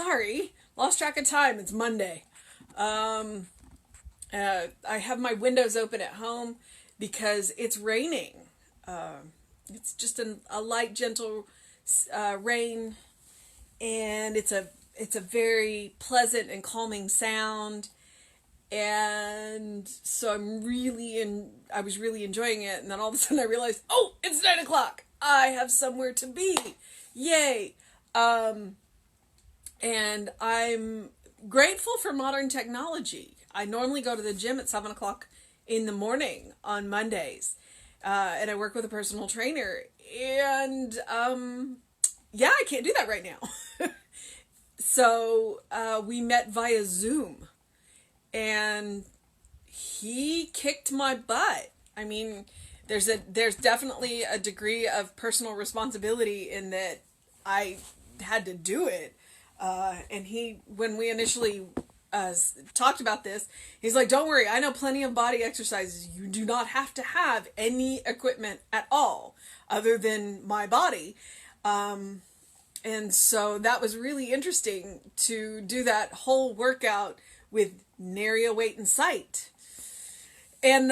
Sorry, lost track of time. It's Monday. I have my windows open at home because it's raining. It's just a light, gentle rain, and it's a very pleasant and calming sound. And so I was really enjoying it. And then all of a sudden I realized, oh, it's 9 o'clock. I have somewhere to be. Yay. And I'm grateful for modern technology. I normally go to the gym at 7 o'clock in the morning on Mondays. And I work with a personal trainer. And, yeah, I can't do that right now. So, we met via Zoom. And he kicked my butt. I mean, there's definitely a degree of personal responsibility in that I had to do it. And when we initially talked about this, he's like, don't worry, I know plenty of body exercises. You do not have to have any equipment at all other than my body. And so that was really interesting to do that whole workout with nary a weight in sight. And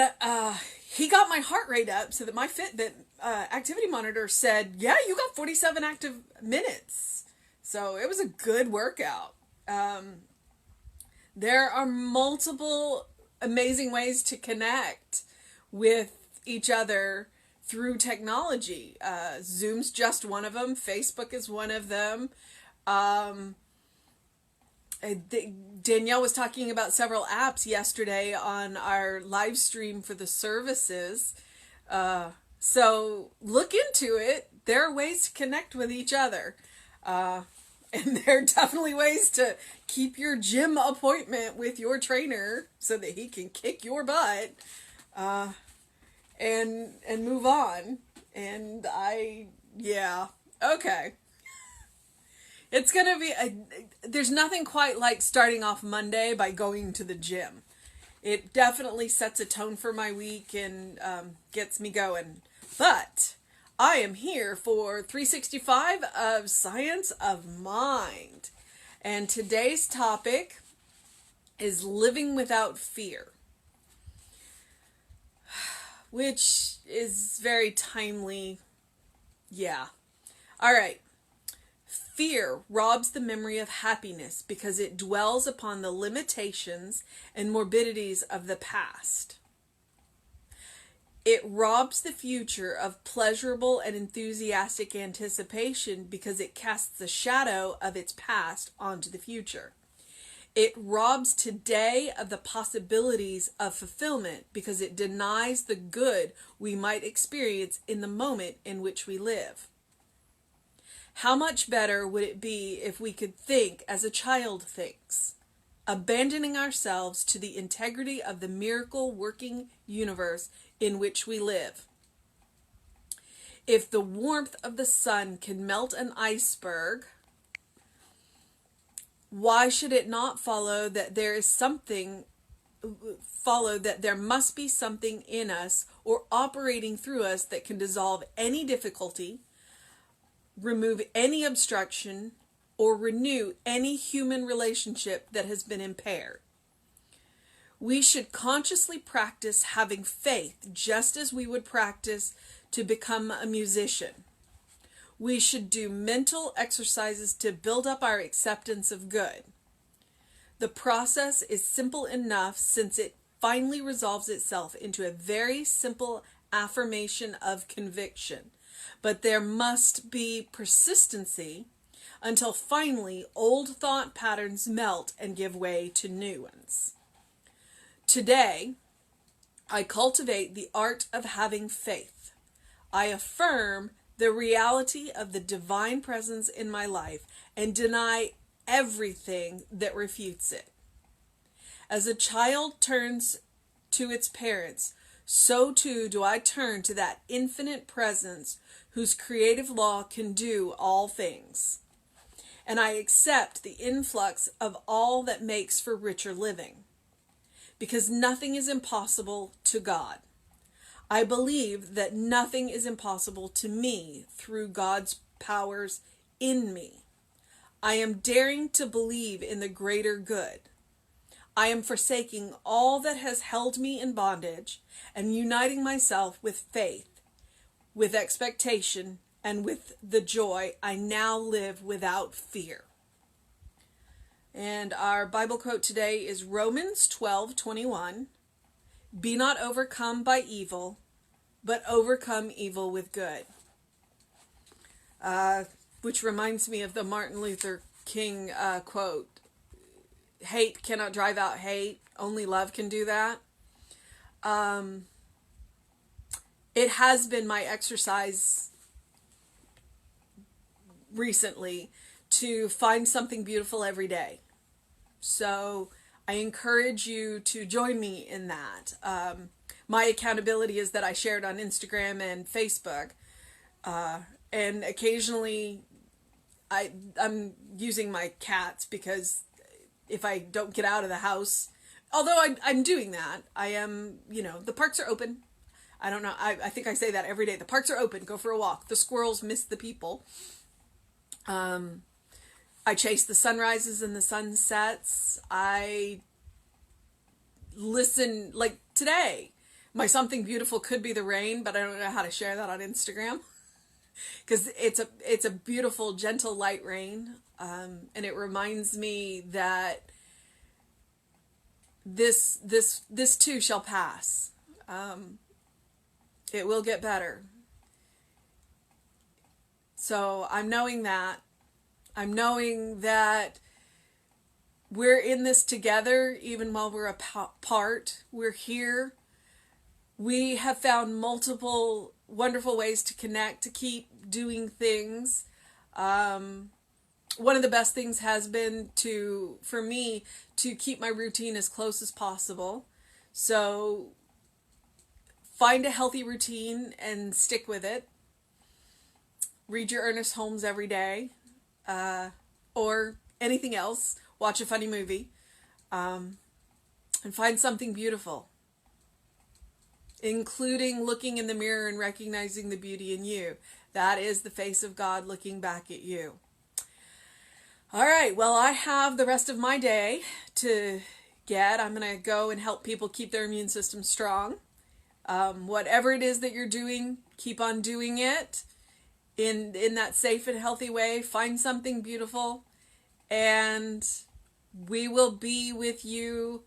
he got my heart rate up so that my Fitbit activity monitor said, yeah, you got 47 active minutes. So it was a good workout. There are multiple amazing ways to connect with each other through technology. Zoom's just one of them. Facebook is one of them. Danielle was talking about several apps yesterday on our live stream for the services. So look into it. There are ways to connect with each other. And there are definitely ways to keep your gym appointment with your trainer so that he can kick your butt, and move on. And yeah, okay. It's going to be, there's nothing quite like starting off Monday by going to the gym. It definitely sets a tone for my week and gets me going. But I am here for 365 of Science of Mind. And today's topic is living without fear, which is very timely. Yeah. All right. Fear robs the memory of happiness because it dwells upon the limitations and morbidities of the past. It robs the future of pleasurable and enthusiastic anticipation because it casts a shadow of its past onto the future. It robs today of the possibilities of fulfillment because it denies the good we might experience in the moment in which we live. How much better would it be if we could think as a child thinks, abandoning ourselves to the integrity of the miracle-working universe in which we live? If the warmth of the sun can melt an iceberg, why should it not follow that there must be something in us or operating through us that can dissolve any difficulty, remove any obstruction, or renew any human relationship that has been impaired? We should consciously practice having faith just as we would practice to become a musician. We should do mental exercises to build up our acceptance of good. The process is simple enough since it finally resolves itself into a very simple affirmation of conviction. But there must be persistency until finally old thought patterns melt and give way to new ones. Today, I cultivate the art of having faith. I affirm the reality of the divine presence in my life and deny everything that refutes it. As a child turns to its parents, so too do I turn to that infinite presence whose creative law can do all things. And I accept the influx of all that makes for richer living, because nothing is impossible to God. I believe that nothing is impossible to me through God's powers in me. I am daring to believe in the greater good. I am forsaking all that has held me in bondage and uniting myself with faith, with expectation, and with the joy. I now live without fear. And our Bible quote today is Romans 12:21. Be not overcome by evil, but overcome evil with good. Which reminds me of the Martin Luther King quote, hate cannot drive out hate, only love can do that. It has been my exercise recently to find something beautiful every day. So I encourage you to join me in that. My accountability is that I share it on Instagram and Facebook. And occasionally I'm using my cats because if I don't get out of the house, although I'm doing that, I am, the parks are open. I don't know. I think I say that every day. The parks are open. Go for a walk. The squirrels miss the people. I chase the sunrises and the sunsets. I listen, like today, my something beautiful could be the rain, but I don't know how to share that on Instagram because it's a beautiful, gentle, light rain. And it reminds me that this too shall pass. It will get better. So I'm knowing that. I'm knowing that we're in this together, even while we're apart. We're here. We have found multiple wonderful ways to connect, to keep doing things. One of the best things has been for me to keep my routine as close as possible. So find a healthy routine and stick with it. Read your Ernest Holmes every day, or anything else. Watch a funny movie, and find something beautiful, including looking in the mirror and recognizing the beauty in you. That is the face of God looking back at you. All right, well, I have the rest of my day to get. I'm going to go and help people keep their immune system strong. Whatever it is that you're doing, keep on doing it in that safe and healthy way. Find something beautiful, and we will be with you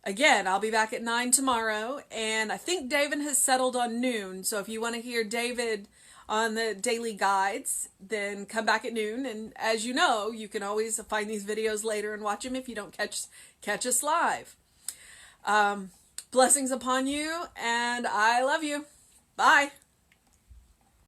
again. I'll be back at 9 tomorrow, and I think David has settled on noon. So if you want to hear David on the daily guides, then come back at noon. And as you know, you can always find these videos later and watch them if you don't catch us live. Blessings upon you, and I love you. Bye.